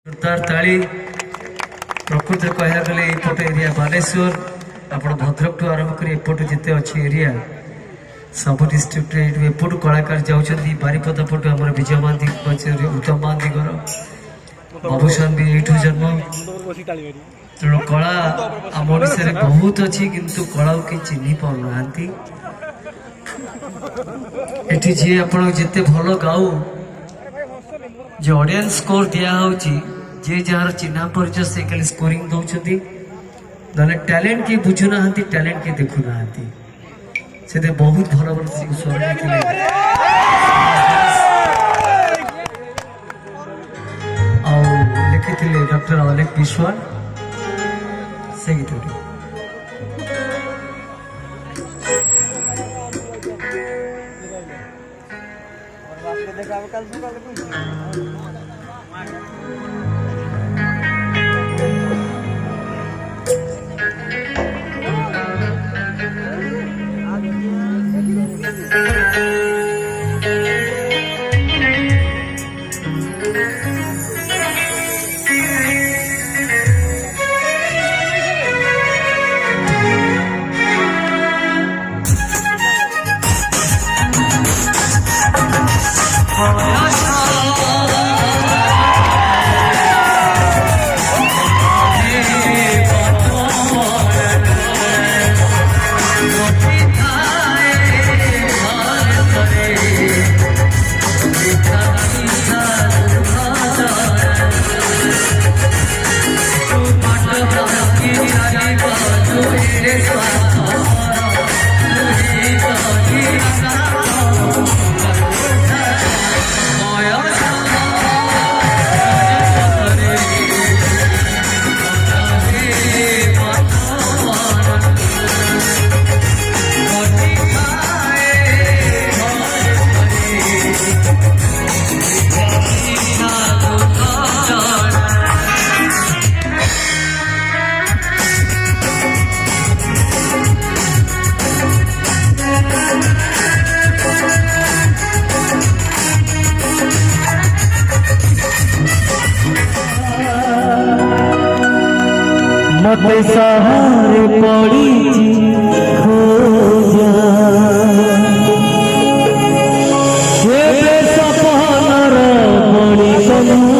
जोरदार ताली प्रकृत कह गले एपट एरिया बालेश्वर आप भद्रक ठू आरंभ कर एपट जिते अच्छी एरिया सब डिस्ट्रिक्ट एपटू कलाकार जाऊँगी बारिपदा पटू आम विजय महांती उत्तम महांती बाबूशान भी यू जन्म तेणु कला आम ओडिशा बहुत अच्छी किंतु कला को चिन्ह पाना एटी जी आप जिते भल गाऊ जो ऑडियंस स्कोर दिया जे जार चिन्ह परिचय से खाली स्कोरिंग दौरान टैलेंट किए बुझुना टैलेंट किए देखुना से बहुत भल भल स्वर लिखी डॉक्टर अलेख विश्वाल से गीत मत सहारे पड़ी खोजा सपनर मणि